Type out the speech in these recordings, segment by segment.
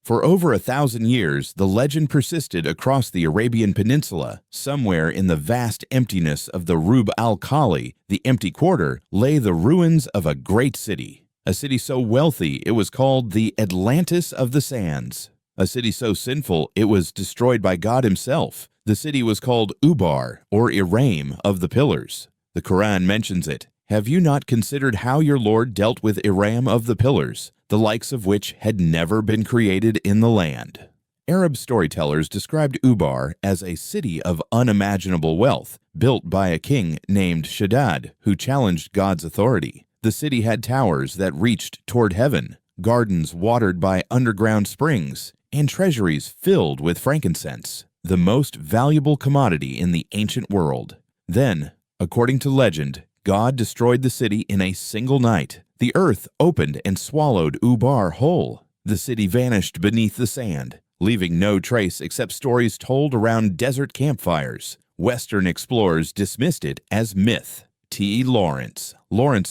For over 1,000 years, the legend persisted across the Arabian Peninsula. Somewhere in the vast emptiness of the Rub al-Khali, the empty quarter, lay the ruins of a great city. A city so wealthy it was called the Atlantis of the Sands. A city so sinful it was destroyed by God himself. The city was called Ubar, or Iram of the Pillars. The Quran mentions it. Have you not considered how your Lord dealt with Iram of the Pillars, the likes of which had never been created in the land? Arab storytellers described Ubar as a city of unimaginable wealth, built by a king named Shaddad, who challenged God's authority. The city had towers that reached toward heaven, gardens watered by underground springs, and treasuries filled with frankincense, the most valuable commodity in the ancient world. Then, according to legend, God destroyed the city in a single night. The earth opened and swallowed Ubar whole. The city vanished beneath the sand, leaving no trace except stories told around desert campfires. Western explorers dismissed it as myth. T. Lawrence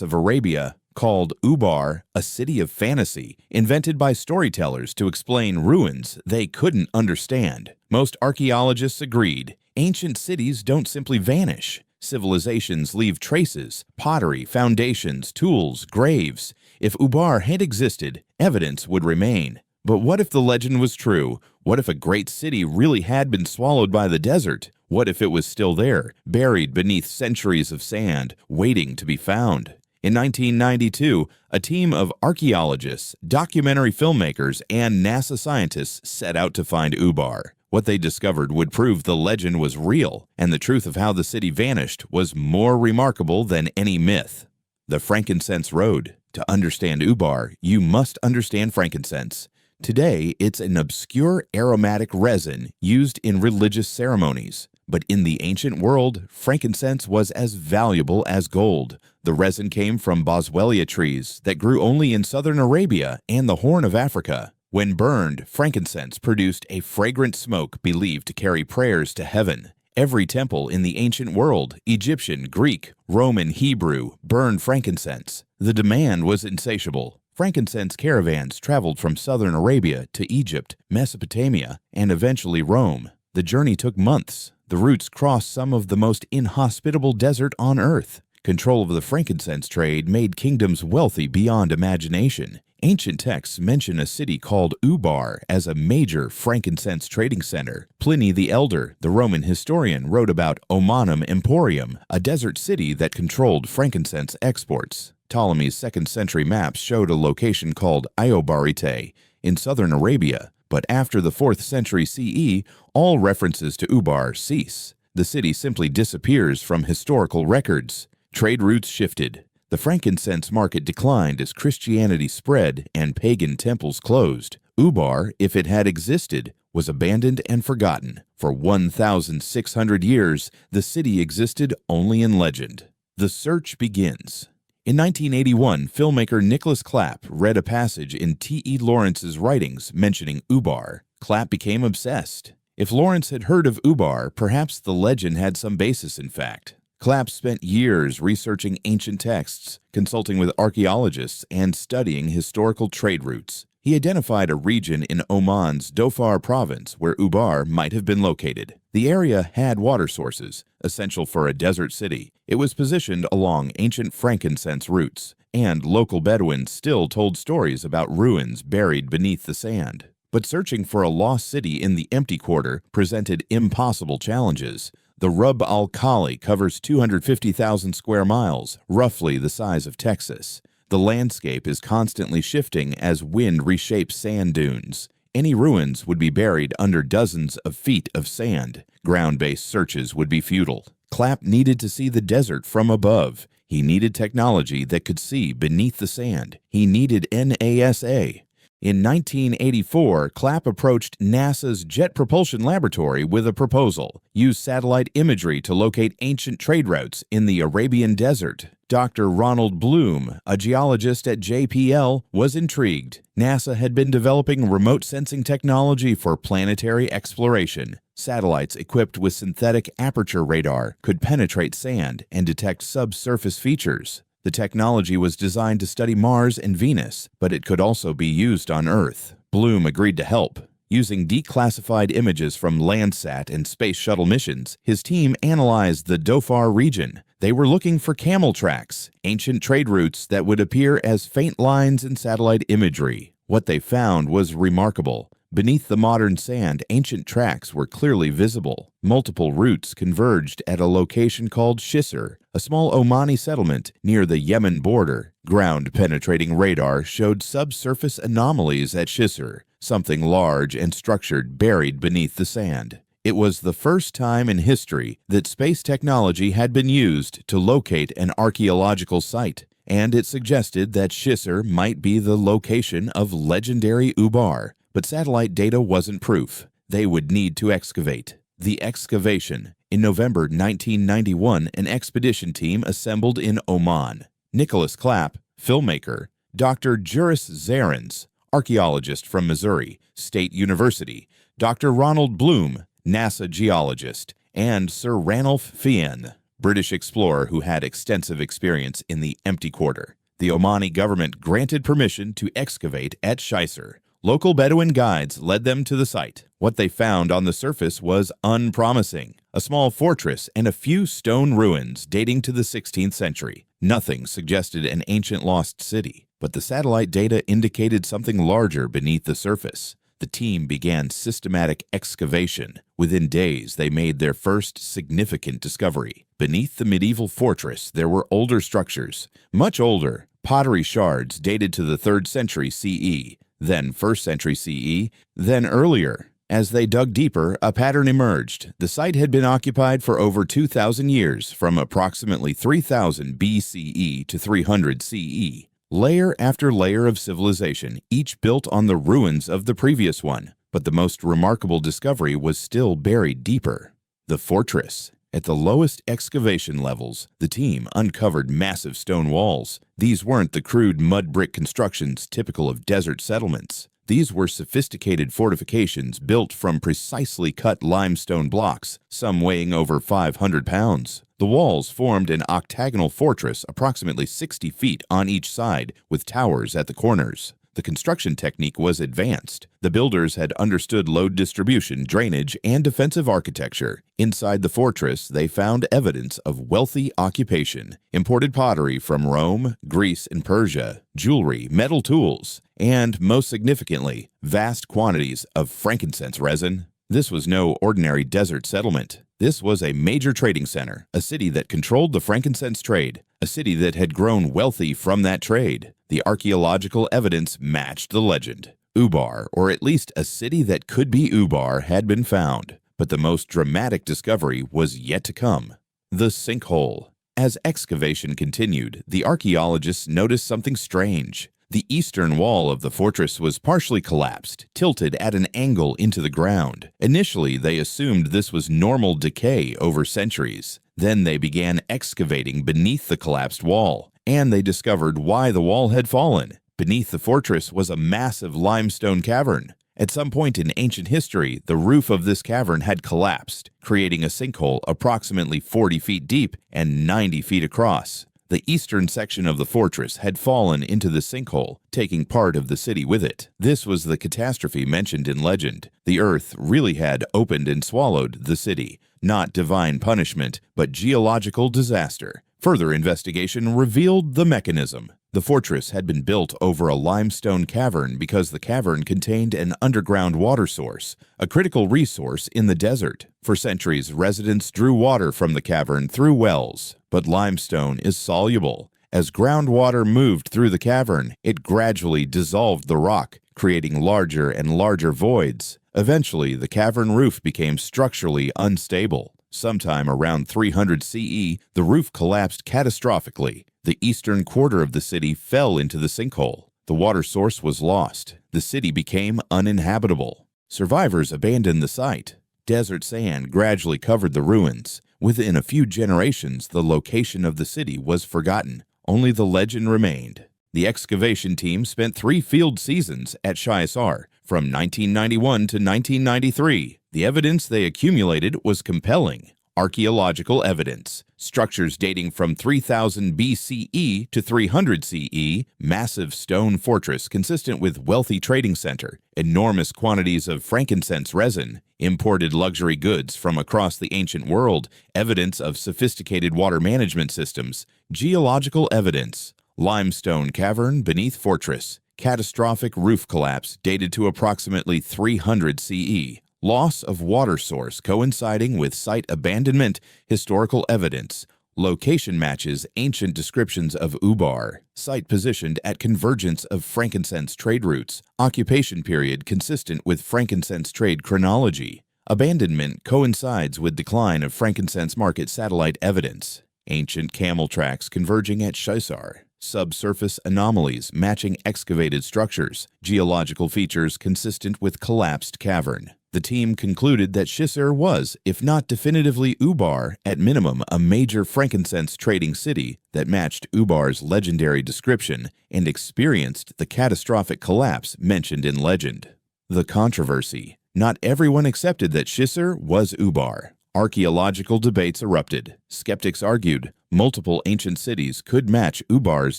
of Arabia, called Ubar a city of fantasy, invented by storytellers to explain ruins they couldn't understand. Most archaeologists agreed, ancient cities don't simply vanish. Civilizations leave traces, pottery, foundations, tools, graves. If Ubar had existed, evidence would remain. But what if the legend was true? What if a great city really had been swallowed by the desert? What if it was still there, buried beneath centuries of sand, waiting to be found? In 1992, a team of archaeologists, documentary filmmakers, and NASA scientists set out to find Ubar. What they discovered would prove the legend was real, and the truth of how the city vanished was more remarkable than any myth. The Frankincense Road. To understand Ubar, you must understand frankincense. Today, it's an obscure aromatic resin used in religious ceremonies. But in the ancient world, frankincense was as valuable as gold. The resin came from boswellia trees that grew only in southern Arabia and the Horn of Africa. When burned, frankincense produced a fragrant smoke believed to carry prayers to heaven. Every temple in the ancient world, Egyptian, Greek, Roman, Hebrew, burned frankincense. The demand was insatiable. Frankincense caravans traveled from southern Arabia to Egypt, Mesopotamia, and eventually Rome. The journey took months. The routes crossed some of the most inhospitable desert on earth. Control of the frankincense trade made kingdoms wealthy beyond imagination. Ancient texts mention a city called Ubar as a major frankincense trading center. Pliny the Elder, the Roman historian, wrote about Omanum Emporium, a desert city that controlled frankincense exports. Ptolemy's 2nd century maps showed a location called Iobarite in southern Arabia, but after the 4th century CE, all references to Ubar cease. The city simply disappears from historical records. Trade routes shifted. The frankincense market declined as Christianity spread and pagan temples closed. Ubar, if it had existed, was abandoned and forgotten. For 1,600 years, the city existed only in legend. The search begins. In 1981, filmmaker Nicholas Clapp read a passage in T.E. Lawrence's writings mentioning Ubar. Clapp became obsessed. If Lawrence had heard of Ubar, perhaps the legend had some basis in fact. Clapp spent years researching ancient texts, consulting with archaeologists, and studying historical trade routes. He identified a region in Oman's Dhofar province where Ubar might have been located. The area had water sources, essential for a desert city. It was positioned along ancient frankincense routes, and local Bedouins still told stories about ruins buried beneath the sand. But searching for a lost city in the empty quarter presented impossible challenges. The Rub al-Khali covers 250,000 square miles, roughly the size of Texas. The landscape is constantly shifting as wind reshapes sand dunes. Any ruins would be buried under dozens of feet of sand. Ground-based searches would be futile. Clapp needed to see the desert from above. He needed technology that could see beneath the sand. He needed NASA. In 1984, Clapp approached NASA's Jet Propulsion Laboratory with a proposal: use satellite imagery to locate ancient trade routes in the Arabian Desert. Dr. Ronald Bloom, a geologist at JPL, was intrigued. NASA had been developing remote sensing technology for planetary exploration. Satellites equipped with synthetic aperture radar could penetrate sand and detect subsurface features. The technology was designed to study Mars and Venus, but it could also be used on Earth. Bloom agreed to help. Using declassified images from Landsat and space shuttle missions, his team analyzed the Dhofar region. They were looking for camel tracks, ancient trade routes that would appear as faint lines in satellite imagery. What they found was remarkable. Beneath the modern sand, ancient tracks were clearly visible. Multiple routes converged at a location called Shisr, a small Omani settlement near the Yemen border. Ground-penetrating radar showed subsurface anomalies at Shisr, something large and structured buried beneath the sand. It was the first time in history that space technology had been used to locate an archaeological site, and it suggested that Shisr might be the location of legendary Ubar. But satellite data wasn't proof. They would need to excavate. The excavation. In November 1991, an expedition team assembled in Oman. Nicholas Clapp, filmmaker, Dr. Juris Zarins, archaeologist from Missouri State University, Dr. Ronald Bloom, NASA geologist, and Sir Ranulph Fiennes, British explorer who had extensive experience in the empty quarter. The Omani government granted permission to excavate at Shisr. Local Bedouin guides led them to the site. What they found on the surface was unpromising. A small fortress and a few stone ruins dating to the 16th century. Nothing suggested an ancient lost city, but the satellite data indicated something larger beneath the surface. The team began systematic excavation. Within days, they made their first significant discovery. Beneath the medieval fortress, there were older structures, much older, pottery shards dated to the 3rd century CE. Then 1st century CE, then earlier. As they dug deeper, a pattern emerged. The site had been occupied for over 2,000 years, from approximately 3000 BCE to 300 CE. Layer after layer of civilization, each built on the ruins of the previous one. But the most remarkable discovery was still buried deeper. The fortress. At the lowest excavation levels, the team uncovered massive stone walls. These weren't the crude mud brick constructions typical of desert settlements. These were sophisticated fortifications built from precisely cut limestone blocks, some weighing over 500 pounds. The walls formed an octagonal fortress approximately 60 feet on each side, with towers at the corners. The construction technique was advanced. The builders had understood load distribution, drainage, and defensive architecture. Inside the fortress, they found evidence of wealthy occupation, imported pottery from Rome, Greece, and Persia, jewelry, metal tools, and, most significantly, vast quantities of frankincense resin. This was no ordinary desert settlement. This was a major trading center, a city that controlled the frankincense trade, a city that had grown wealthy from that trade. The archaeological evidence matched the legend. Ubar, or at least a city that could be Ubar, had been found. But the most dramatic discovery was yet to come. The sinkhole. As excavation continued, the archaeologists noticed something strange. The eastern wall of the fortress was partially collapsed, tilted at an angle into the ground. Initially, they assumed this was normal decay over centuries. Then they began excavating beneath the collapsed wall, and they discovered why the wall had fallen. Beneath the fortress was a massive limestone cavern. At some point in ancient history, the roof of this cavern had collapsed, creating a sinkhole approximately 40 feet deep and 90 feet across. The eastern section of the fortress had fallen into the sinkhole, taking part of the city with it. This was the catastrophe mentioned in legend. The earth really had opened and swallowed the city. Not divine punishment, but geological disaster. Further investigation revealed the mechanism. The fortress had been built over a limestone cavern because the cavern contained an underground water source, a critical resource in the desert. For centuries, residents drew water from the cavern through wells, but limestone is soluble. As groundwater moved through the cavern, it gradually dissolved the rock, creating larger and larger voids. Eventually, the cavern roof became structurally unstable. Sometime around 300 CE, the roof collapsed catastrophically. The eastern quarter of the city fell into the sinkhole. The water source was lost. The city became uninhabitable. Survivors abandoned the site. Desert sand gradually covered the ruins. Within a few generations, the location of the city was forgotten. Only the legend remained. The excavation team spent 3 field seasons at Shisr from 1991 to 1993. The evidence they accumulated was compelling. Archaeological evidence. Structures dating from 3000 BCE to 300 CE, massive stone fortress consistent with wealthy trading center, enormous quantities of frankincense resin, imported luxury goods from across the ancient world, evidence of sophisticated water management systems, geological evidence. Limestone cavern beneath fortress, catastrophic roof collapse dated to approximately 300 CE. Loss of water source coinciding with site abandonment, historical evidence. Location matches ancient descriptions of Ubar. Site positioned at convergence of frankincense trade routes. Occupation period consistent with frankincense trade chronology. Abandonment coincides with decline of frankincense market satellite evidence. Ancient camel tracks converging at Shisar. Subsurface anomalies matching excavated structures. Geological features consistent with collapsed cavern. The team concluded that Shisar was, if not definitively Ubar, at minimum a major frankincense trading city that matched Ubar's legendary description and experienced the catastrophic collapse mentioned in legend. The controversy. Not everyone accepted that Shisar was Ubar. Archaeological debates erupted. Skeptics argued multiple ancient cities could match Ubar's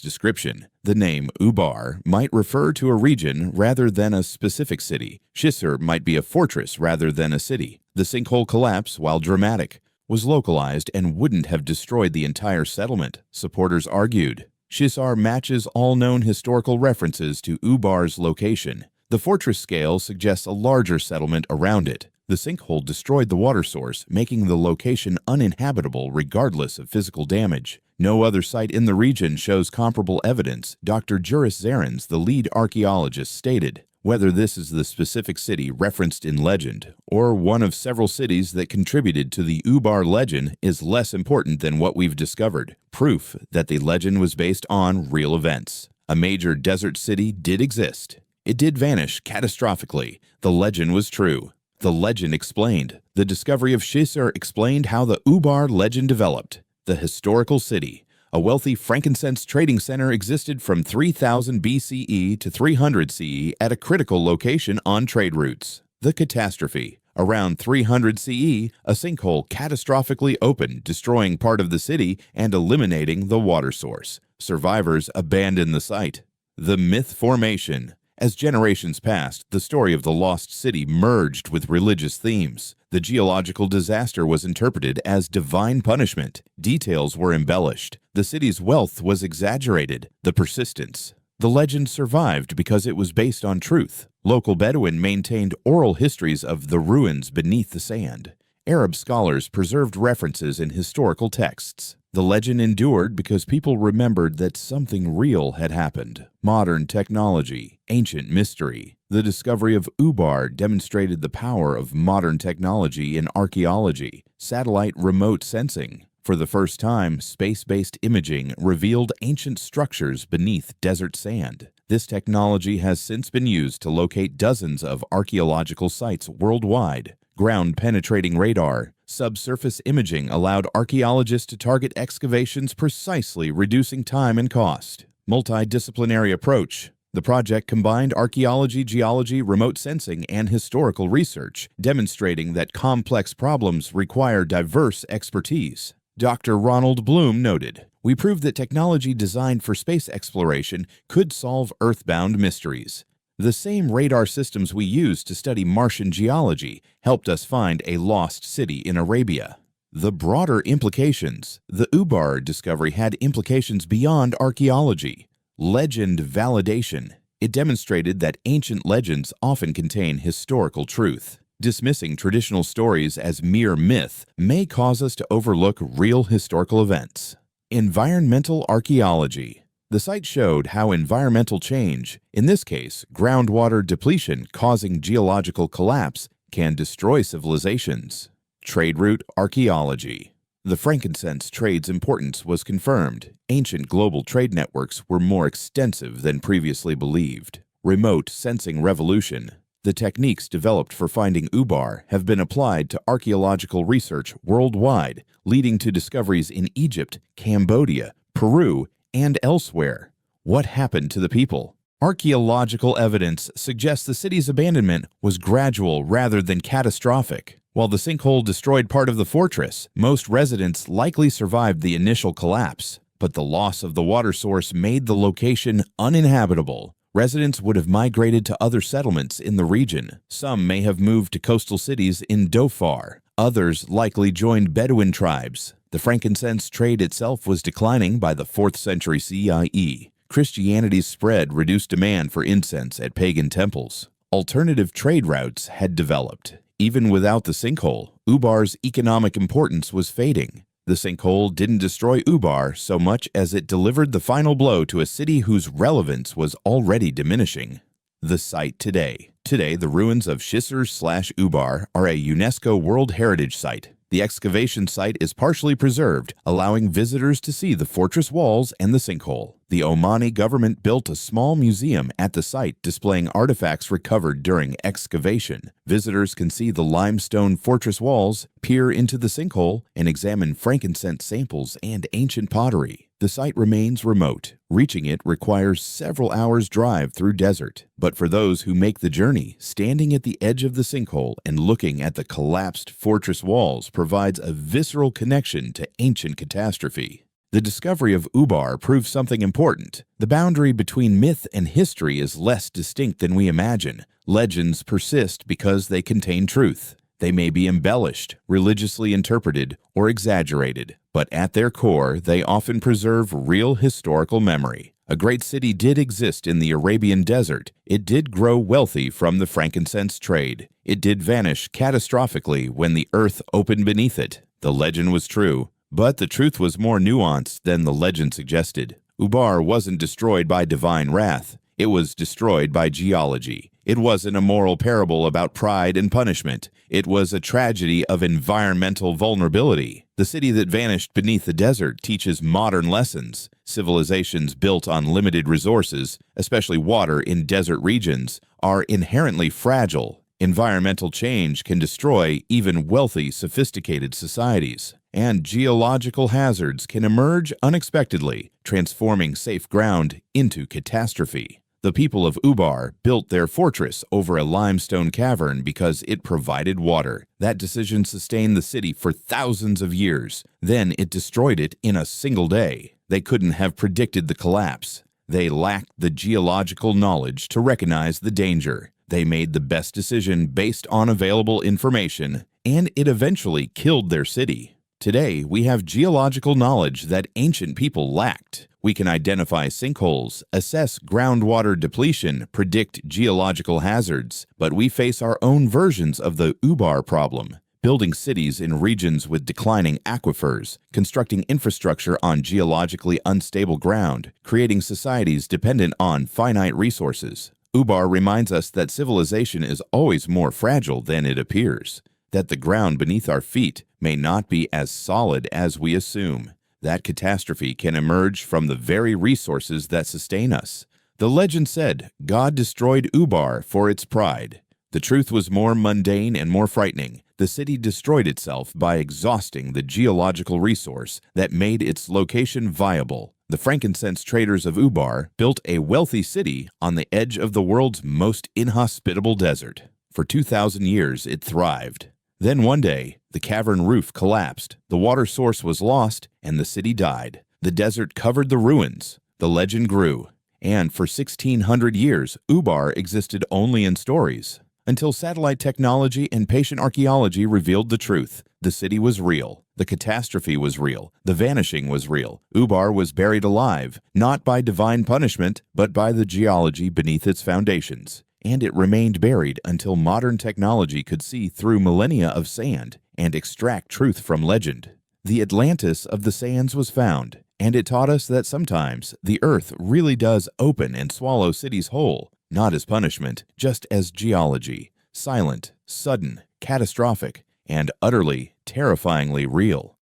description. The name Ubar might refer to a region rather than a specific city. Shisar might be a fortress rather than a city. The sinkhole collapse, while dramatic, was localized and wouldn't have destroyed the entire settlement, supporters argued. Shisar matches all known historical references to Ubar's location. The fortress scale suggests a larger settlement around it. The sinkhole destroyed the water source, making the location uninhabitable regardless of physical damage. No other site in the region shows comparable evidence, Dr. Juris Zarins, the lead archaeologist, stated. Whether this is the specific city referenced in legend or one of several cities that contributed to the Ubar legend is less important than what we've discovered. Proof that the legend was based on real events. A major desert city did exist. It did vanish catastrophically. The legend was true. The legend explained. The discovery of Shisar explained how the Ubar legend developed. The historical city, a wealthy frankincense trading center, existed from 3000 BCE to 300 CE at a critical location on trade routes. The catastrophe. Around 300 CE, a sinkhole catastrophically opened, destroying part of the city and eliminating the water source. Survivors abandoned the site. The myth formation. As generations passed, the story of the lost city merged with religious themes. The geological disaster was interpreted as divine punishment. Details were embellished. The city's wealth was exaggerated. The persistence. The legend survived because it was based on truth. Local Bedouin maintained oral histories of the ruins beneath the sand. Arab scholars preserved references in historical texts. The legend endured because people remembered that something real had happened. Modern technology, ancient mystery. The discovery of Ubar demonstrated the power of modern technology in archaeology. Satellite remote sensing. For the first time, space-based imaging revealed ancient structures beneath desert sand. This technology has since been used to locate dozens of archaeological sites worldwide. Ground-penetrating radar. Subsurface imaging allowed archaeologists to target excavations precisely, reducing time and cost. Multidisciplinary approach. The project combined archaeology, geology, remote sensing, and historical research, demonstrating that complex problems require diverse expertise. Dr. Ronald Bloom noted, "We proved that technology designed for space exploration could solve earthbound mysteries. The same radar systems we used to study Martian geology helped us find a lost city in Arabia." The broader implications. The Ubar discovery had implications beyond archaeology. Legend validation. It demonstrated that ancient legends often contain historical truth. Dismissing traditional stories as mere myth may cause us to overlook real historical events. Environmental archaeology. The site showed how environmental change, in this case groundwater depletion causing geological collapse, can destroy civilizations. Trade route archaeology. The frankincense trade's importance was confirmed. Ancient global trade networks were more extensive than previously believed. Remote sensing revolution. The techniques developed for finding Ubar have been applied to archaeological research worldwide, leading to discoveries in Egypt, Cambodia, Peru, and elsewhere. What happened to the people? Archaeological evidence suggests the city's abandonment was gradual rather than catastrophic. While the sinkhole destroyed part of the fortress, most residents likely survived the initial collapse, but the loss of the water source made the location uninhabitable. Residents would have migrated to other settlements in the region. Some may have moved to coastal cities in Dhofar. Others likely joined Bedouin tribes. The frankincense trade itself was declining by the 4th century CIE. Christianity's spread reduced demand for incense at pagan temples. Alternative trade routes had developed. Even without the sinkhole, Ubar's economic importance was fading. The sinkhole didn't destroy Ubar so much as it delivered the final blow to a city whose relevance was already diminishing. The site today. Today, the ruins of Shisr/Ubar are a UNESCO World Heritage Site. The excavation site is partially preserved, allowing visitors to see the fortress walls and the sinkhole. The Omani government built a small museum at the site displaying artifacts recovered during excavation. Visitors can see the limestone fortress walls, peer into the sinkhole, and examine frankincense samples and ancient pottery. The site remains remote. Reaching it requires several hours' drive through desert. But for those who make the journey, standing at the edge of the sinkhole and looking at the collapsed fortress walls provides a visceral connection to ancient catastrophe. The discovery of Ubar proves something important. The boundary between myth and history is less distinct than we imagine. Legends persist because they contain truth. They may be embellished, religiously interpreted, or exaggerated, but at their core, they often preserve real historical memory. A great city did exist in the Arabian desert. It did grow wealthy from the frankincense trade. It did vanish catastrophically when the earth opened beneath it. The legend was true, but the truth was more nuanced than the legend suggested. Ubar wasn't destroyed by divine wrath. It was destroyed by geology. It wasn't a moral parable about pride and punishment. It was a tragedy of environmental vulnerability. The city that vanished beneath the desert teaches modern lessons. Civilizations built on limited resources, especially water in desert regions, are inherently fragile. Environmental change can destroy even wealthy, sophisticated societies. And geological hazards can emerge unexpectedly, transforming safe ground into catastrophe. The people of Ubar built their fortress over a limestone cavern because it provided water. That decision sustained the city for thousands of years. Then it destroyed it in a single day. They couldn't have predicted the collapse. They lacked the geological knowledge to recognize the danger. They made the best decision based on available information, and it eventually killed their city. Today, we have geological knowledge that ancient people lacked. We can identify sinkholes, assess groundwater depletion, predict geological hazards, but we face our own versions of the Ubar problem. Building cities in regions with declining aquifers, constructing infrastructure on geologically unstable ground, creating societies dependent on finite resources. Ubar reminds us that civilization is always more fragile than it appears, that the ground beneath our feet may not be as solid as we assume. That catastrophe can emerge from the very resources that sustain us. The legend said, God destroyed Ubar for its pride. The truth was more mundane and more frightening. The city destroyed itself by exhausting the geological resource that made its location viable. The frankincense traders of Ubar built a wealthy city on the edge of the world's most inhospitable desert. For 2,000 years, it thrived. Then one day, the cavern roof collapsed, the water source was lost, and the city died. The desert covered the ruins. The legend grew. And for 1,600 years, Ubar existed only in stories. Until satellite technology and patient archaeology revealed the truth. The city was real. The catastrophe was real. The vanishing was real. Ubar was buried alive, not by divine punishment, but by the geology beneath its foundations. And it remained buried until modern technology could see through millennia of sand and extract truth from legend. The Atlantis of the sands was found, and it taught us that sometimes the earth really does open and swallow cities whole, not as punishment, just as geology, silent, sudden, catastrophic, and utterly, terrifyingly real.